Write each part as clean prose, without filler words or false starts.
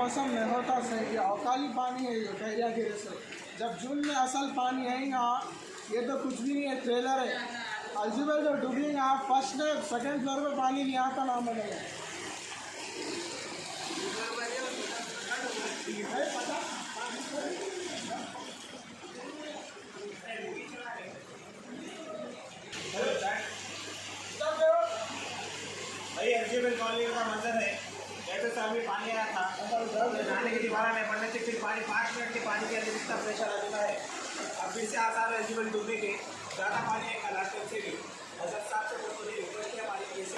मौसम में होता सही कि अकाली पानी है ये खैरिया गिरे से। जब जून में असल पानी आएगा, ये तो कुछ भी नहीं है, ट्रेलर है। अल्जुबल जो डूबेगा, फर्स्ट सेकंड फ्लोर पे पानी नहीं आता ना बनेगा। भाई एलजीबल कॉलोनी का मंजर है। जैसे से अभी पानी आया था, नहाने की दीवार में पड़ने से फिर पानी 5 मिनट के पानी के अंदर इतना प्रेशर आ चुका है। अब फिर से आसार है एलजीबल डूबने के। ज़्यादा पानी है कल लास्ट से भी 1007 से ऊपर नहीं ऊपर क्या पानी कैसे।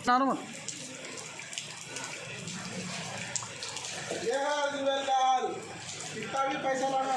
नॉर्मल ये है अल्जुबल लाल, कितना भी पैसा लगा